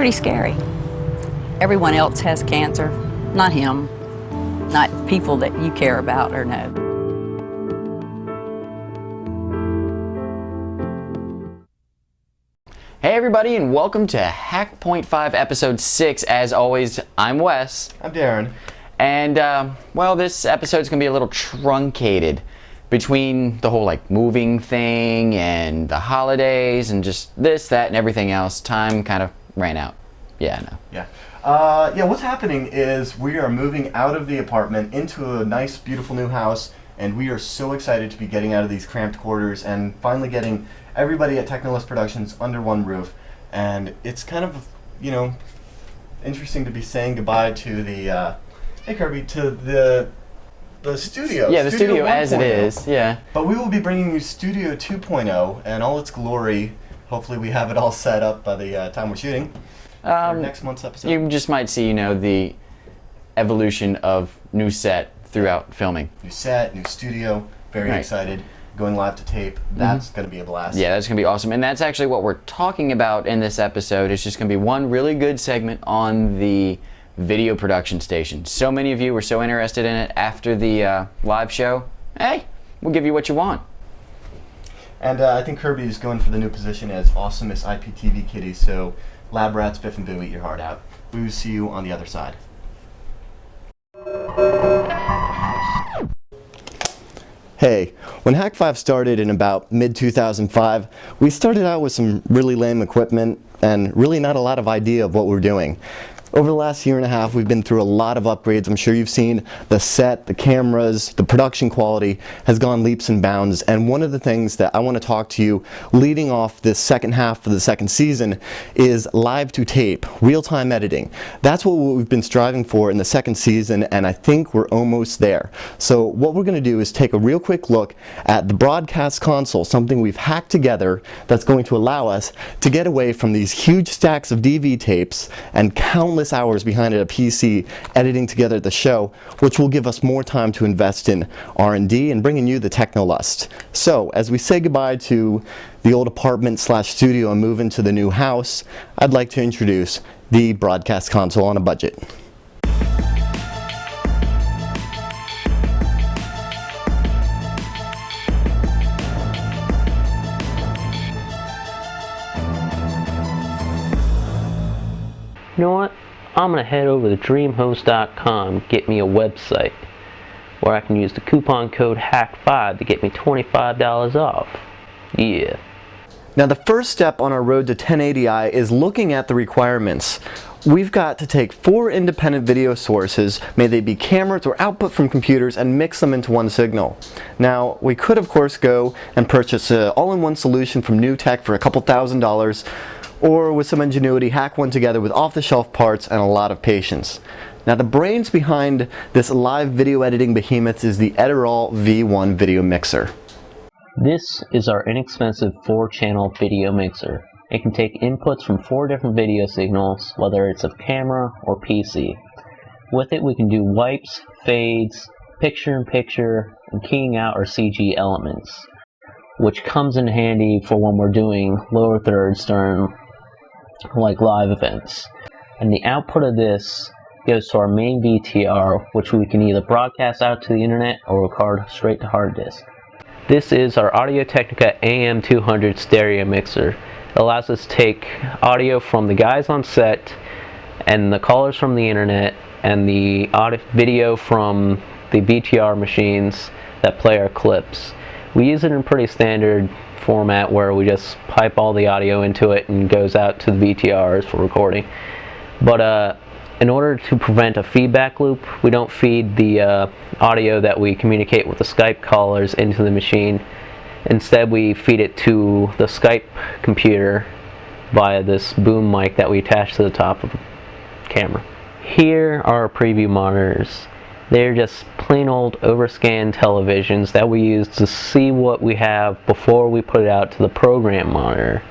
pretty scary. Everyone else has cancer, not him, not people that you care about or know. Hey everybody, and welcome to Hak5 episode 6. As always, I'm Wes. I'm Darren. And well, this episode's gonna be a little truncated between the whole moving thing and the holidays and just this, that, and everything else. Time kind of ran out. Yeah, I know. Yeah, what's happening is we are moving out of the apartment into a nice, beautiful new house, and we are so excited to be getting out of these cramped quarters and finally getting everybody at Technolist Productions under one roof. And it's kind of, interesting to be saying goodbye to the, hey Kirby, to the studio. Yeah, the studio as it is, yeah. But we will be bringing you Studio 2.0 and all its glory. Hopefully we have it all set up by the time we're shooting for next month's episode. You just might see, the evolution of new set throughout filming. New set, new studio, very excited. Going live to tape, that's going to be a blast. Yeah, that's going to be awesome. And that's actually what we're talking about in this episode. It's just going to be one really good segment on the video production station. So many of you were so interested in it after the live show. Hey, we'll give you what you want. And I think Kirby is going for the new position as awesomest IPTV kitty, so Lab Rats, Biff and Boo, eat your heart out. We will see you on the other side. Hey, when Hak5 started in about mid-2005, we started out with some really lame equipment and really not a lot of idea of what we're doing. Over the last year and a half, we've been through a lot of upgrades. I'm sure you've seen the set, the cameras, the production quality has gone leaps and bounds. And one of the things that I want to talk to you leading off this second half of the second season is live to tape, real-time editing. That's what we've been striving for in the second season, and I think we're almost there. So what we're going to do is take a real quick look at the broadcast console, something we've hacked together that's going to allow us to get away from these huge stacks of DV tapes and countless hours behind a PC editing together the show, which will give us more time to invest in R&D and bringing you the Technolust. So as we say goodbye to the old apartment / studio and move into the new house, I'd like to introduce the broadcast console on a budget. You know what? I'm going to head over to dreamhost.com, get me a website where I can use the coupon code HAK5 to get me $25 off. Yeah. Now the first step on our road to 1080i is looking at the requirements. We've got to take 4 independent video sources, may they be cameras or output from computers, and mix them into one signal. Now, we could of course go and purchase an all-in-one solution from New Tech for a couple $1,000s, or with some ingenuity, hack one together with off-the-shelf parts and a lot of patience. Now the brains behind this live video editing behemoth is the Edirol V1 video mixer. This is our inexpensive 4-channel video mixer. It can take inputs from 4 different video signals, whether it's a camera or PC. With it we can do wipes, fades, picture-in-picture, and keying out our CG elements, which comes in handy for when we're doing lower thirds during live events. And the output of this goes to our main VTR, which we can either broadcast out to the internet or record straight to hard disk. This is our Audio-Technica AM200 stereo mixer. It allows us to take audio from the guys on set and the callers from the internet and the video from the VTR machines that play our clips. We use it in pretty standard format where we just pipe all the audio into it and goes out to the VTRs for recording. But in order to prevent a feedback loop, we don't feed the audio that we communicate with the Skype callers into the machine. Instead, we feed it to the Skype computer via this boom mic that we attach to the top of the camera. Here are our preview monitors. They're just plain old overscanned televisions that we use to see what we have before we put it out to the program monitor.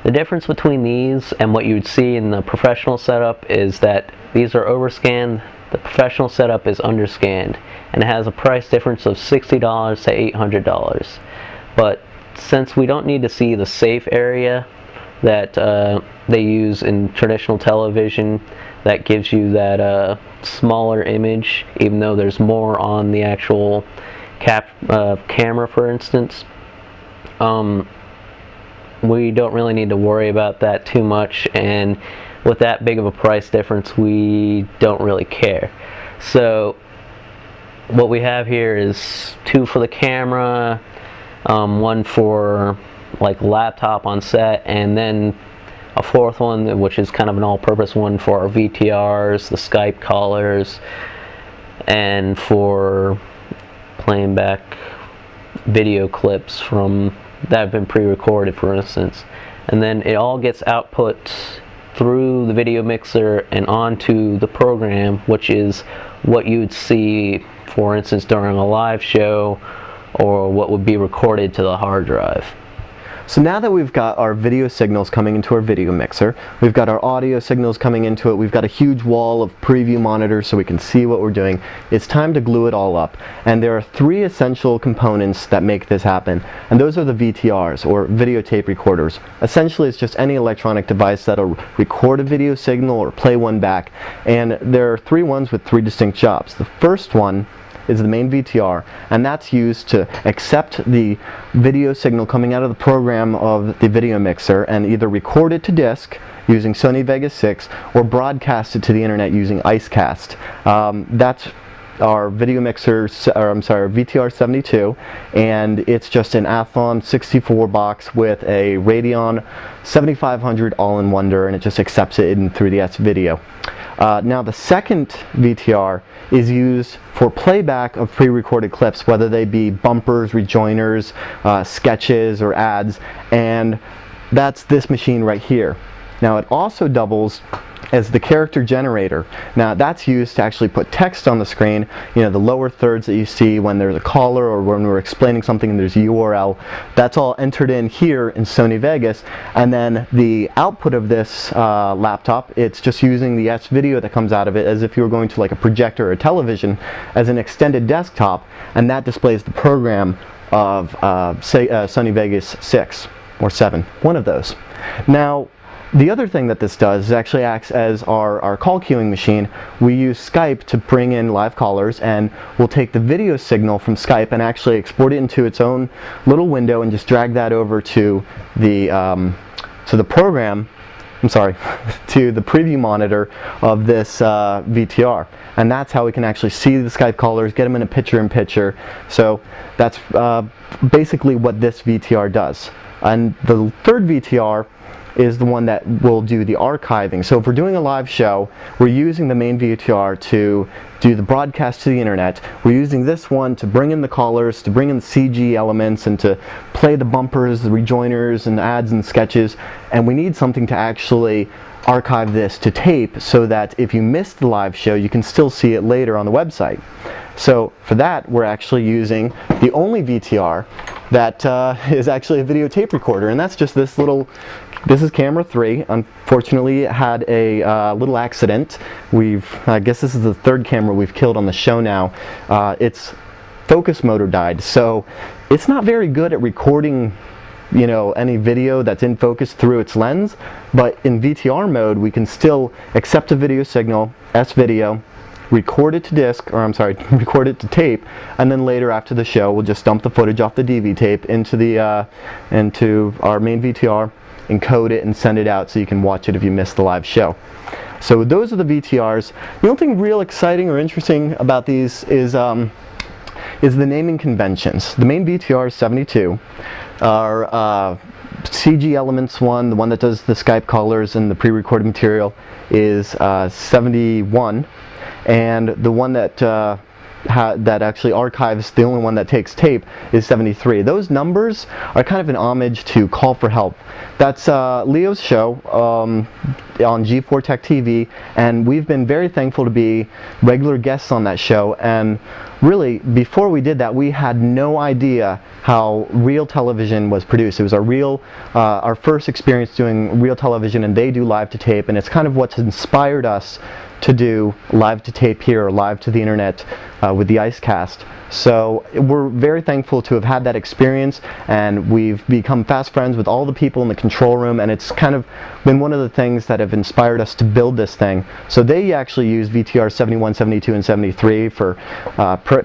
The difference between these and what you would see in the professional setup is that these are overscanned, the professional setup is underscanned, and it has a price difference of $60 to $800. But since we don't need to see the safe area that they use in traditional television that gives you that smaller image, even though there's more on the actual camera, for instance. We don't really need to worry about that too much, and with that big of a price difference, we don't really care. So what we have here is 2 for the camera, 1 for like laptop on set, and then a 4th one, which is kind of an all-purpose one for our VTRs, the Skype callers, and for playing back video clips from that have been pre-recorded, for instance. And then it all gets output through the video mixer and onto the program, which is what you would see, for instance, during a live show, or what would be recorded to the hard drive. So now that we've got our video signals coming into our video mixer, we've got our audio signals coming into it, we've got a huge wall of preview monitors so we can see what we're doing, it's time to glue it all up. And there are 3 essential components that make this happen, and those are the VTRs, or videotape recorders. Essentially, it's just any electronic device that'll record a video signal or play one back, and there are 3 ones with 3 distinct jobs. The first one is the main VTR, and that's used to accept the video signal coming out of the program of the video mixer and either record it to disk using Sony Vegas 6 or broadcast it to the internet using IceCast. That's our video mixer, or I'm sorry, VTR 72, and it's just an Athlon 64 box with a Radeon 7500 all-in-wonder, and it just accepts it in through the S-Video. Now the second VTR is used for playback of pre-recorded clips, whether they be bumpers, rejoiners, sketches, or ads, and that's this machine right here. Now it also doubles as the character generator. Now that's used to actually put text on the screen, you know, the lower thirds that you see when there's a caller or when we're explaining something and there's a URL. That's all entered in here in Sony Vegas, and then the output of this laptop, it's just using the S-Video that comes out of it as if you were going to like a projector or a television as an extended desktop, and that displays the program of say Sony Vegas 6 or 7, one of those. Now the other thing that this does is actually acts as our call queuing machine. We use Skype to bring in live callers, and we'll take the video signal from Skype and actually export it into its own little window and just drag that over to the program, I'm sorry, to the preview monitor of this VTR. And that's how we can actually see the Skype callers, get them in a picture-in-picture. So that's basically what this VTR does. And the third VTR is the one that will do the archiving. So if we're doing a live show, we're using the main VTR to do the broadcast to the internet. We're using this one to bring in the callers, to bring in the CG elements, and to play the bumpers, the rejoiners, and ads and sketches. And we need something to actually archive this to tape so that if you missed the live show, you can still see it later on the website. So for that, we're actually using the only VTR that is actually a videotape recorder, and that's just this little. This is camera 3. Unfortunately, it had a little accident. I guess this is the 3rd camera we've killed on the show now. Its focus motor died, so it's not very good at recording, you know, any video that's in focus through its lens. But in VTR mode, we can still accept a video signal, S-Video, record it to disk, or I'm sorry, record it to tape, and then later after the show, we'll just dump the footage off the DV tape into our main VTR, encode it, and send it out so you can watch it if you missed the live show. So those are the VTRs. The only thing real exciting or interesting about these is the naming conventions. The main VTR is 72. Our CG Elements one, the one that does the Skype callers and the pre-recorded material, is 71, and the one that actually archives, the only one that takes tape, is 73. Those numbers are kind of an homage to Call for Help. That's Leo's show on G4 Tech TV, and we've been very thankful to be regular guests on that show. And really, before we did that, we had no idea how real television was produced. It was our first experience doing real television, and they do live to tape, and it's kind of what's inspired us to do live to tape here or live to the internet with the IceCast. So we're very thankful to have had that experience, and we've become fast friends with all the people in the control room, and it's kind of been one of the things that have inspired us to build this thing. So they actually use VTR 71, 72, and 73 for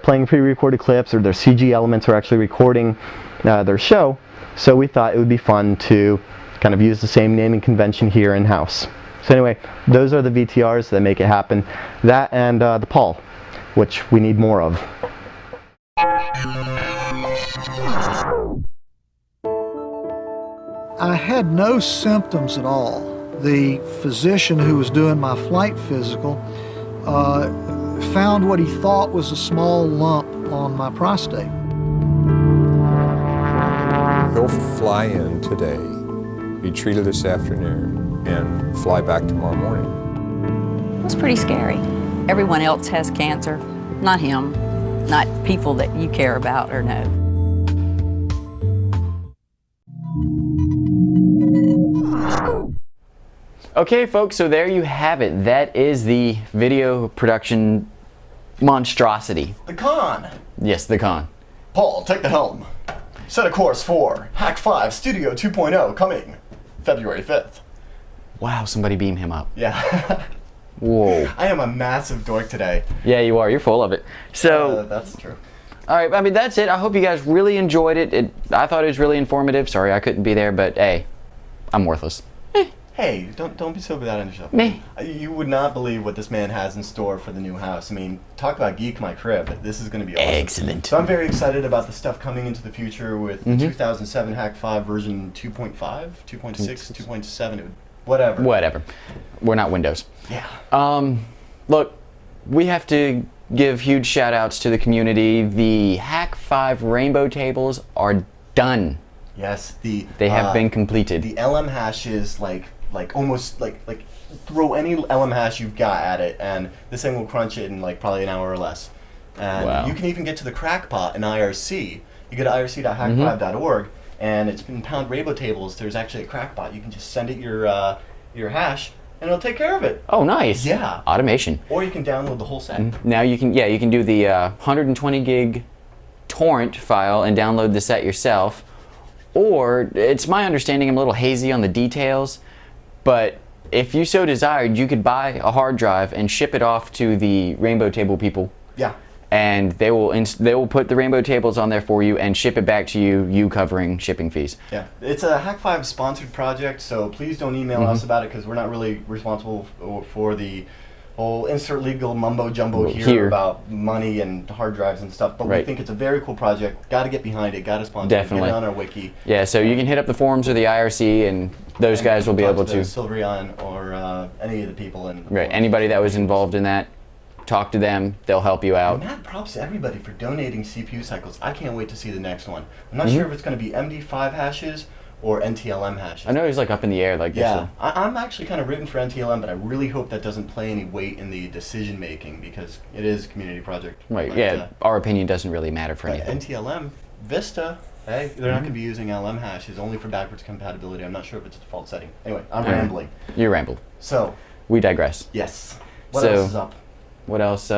playing pre-recorded clips, or their CG elements are actually recording their show. So we thought it would be fun to kind of use the same naming convention here in-house. So anyway, those are the VTRs that make it happen. That and the Paul, which we need more of. I had no symptoms at all. The physician who was doing my flight physical found what he thought was a small lump on my prostate. He'll fly in today, be treated this afternoon, and fly back tomorrow morning. It was pretty scary. Everyone else has cancer, not him, not people that you care about or know. Okay, folks, so there you have it. That is the video production monstrosity. The con. Yes, the con. Paul, take the helm. Set a course for Hak5 Studio 2.0 coming February 5th. Wow, somebody beam him up. Yeah. Whoa. I am a massive dork today. Yeah, you are. You're full of it. So, that's true. all right, I mean, that's it. I hope you guys really enjoyed it. I thought it was really informative. Sorry I couldn't be there, but hey, I'm worthless. Hey, don't be so bad on yourself. Me. You would not believe what this man has in store for the new house. I mean, talk about geek my crib. This is going to be awesome. Excellent. So I'm very excited about the stuff coming into the future with 2007 Hak5 version 2.5, 2.6, 2.7, whatever. Whatever. We're not Windows. Yeah. Look, we have to give huge shout outs to the community. The Hak5 rainbow tables are done. Yes, They have been completed. The LM hashes, almost throw any LM hash you've got at it, and this thing will crunch it in probably an hour or less. And Wow. you can even get to the crackpot in IRC. You go to irc.hak5.org, and it's in pound rainbow tables. There's actually a crackpot. You can just send it your hash, and it'll take care of it. Oh, nice. Yeah. Automation. Or you can download the whole set. Now you can do the 120 gig torrent file and download the set yourself. Or, it's my understanding, I'm a little hazy on the details, but if you so desired, you could buy a hard drive and ship it off to the Rainbow Table people. Yeah. And they will put the Rainbow Tables on there for you and ship it back to you, you covering shipping fees. Yeah. It's a Hak5 sponsored project, so please don't email us about it, because we're not really responsible for the whole insert legal mumbo jumbo here about money and hard drives and stuff, but we think it's a very cool project. Got to get behind it, got to sponsor it, get it on our wiki. Yeah, so you can hit up the forums or the IRC, and those guys will be able to. Silverion or any of the people. Anybody that was involved in that, talk to them, they'll help you out. And mad props to everybody for donating CPU cycles. I can't wait to see the next one. I'm not sure if it's going to be MD5 hashes or NTLM hashes. I know he's up in the air like this. Yeah, I'm actually kind of rooting for NTLM, but I really hope that doesn't play any weight in the decision making, because it is a community project. Right, but, yeah, our opinion doesn't really matter for anything. NTLM, Vista, hey, they're not going to be using LM hashes, only for backwards compatibility. I'm not sure if it's a default setting. Anyway, I'm rambling. You rambled. So. We digress. Yes. What else is up? What else?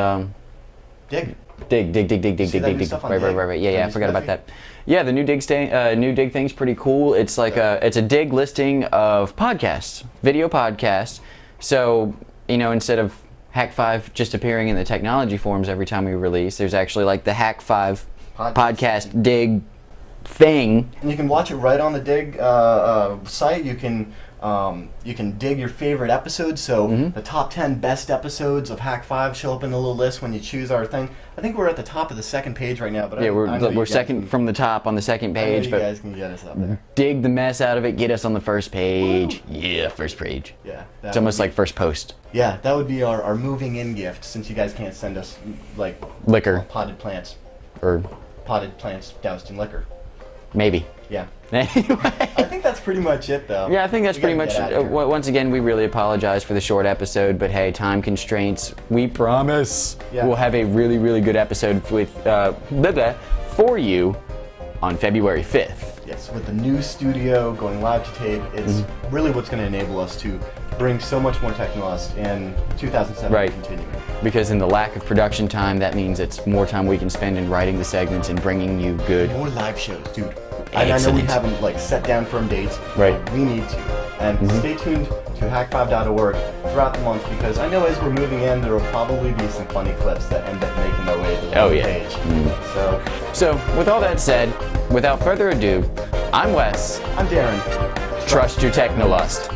Dig. Dig. Right. Yeah, I forgot about that. Yeah, the new dig thing's pretty cool. It's like it's a dig listing of podcasts, video podcasts. So, instead of Hak5 just appearing in the technology forums every time we release, there's actually the Hak5 podcast dig thing. And you can watch it right on the dig site. You can dig your favorite episodes. So the top 10 best episodes of Hak5 show up in the little list when you choose our thing. I think we're at the top of the second page right now. But yeah, we're second from the top on the second page. But you guys can get us up there. Dig the mess out of it. Get us on the first page. Woo. Yeah, first page. Yeah. It's almost like first post. Yeah, that would be our moving in gift, since you guys can't send us liquor, potted plants, or potted plants doused in liquor. Maybe. Yeah. Anyway. I think that's pretty much it, though. Yeah, I think that's pretty much it. Once again, we really apologize for the short episode, but hey, time constraints. We promise we'll have a really, really good episode with for you on February 5th. Yes, with the new studio going live to tape, it's really what's going to enable us to bring so much more technolust in 2007 Right. and continuing. Because in the lack of production time, that means it's more time we can spend in writing the segments and bringing you good. More live shows, dude. I know we Excellent. haven't like set down firm dates. Right. We need to. And stay tuned to hak5.org throughout the month, because I know as we're moving in, there will probably be some funny clips that end up making their way to the page. So, with all that said, without further ado, I'm Wes. I'm Darren. Trust your technolust.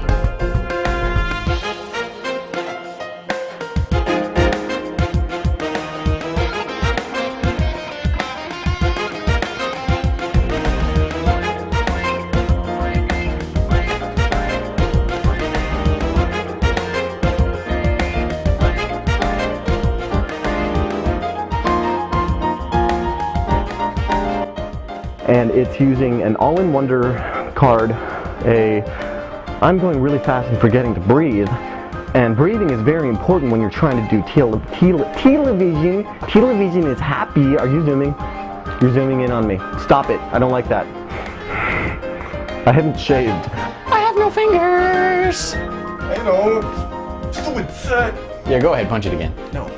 And it's using an all-in-wonder card, I'm going really fast and forgetting to breathe. And breathing is very important when you're trying to do television. Television is happy. Are you zooming? You're zooming in on me. Stop it. I don't like that. I haven't shaved. I have no fingers! I know. So it's Yeah, go ahead, punch it again. no.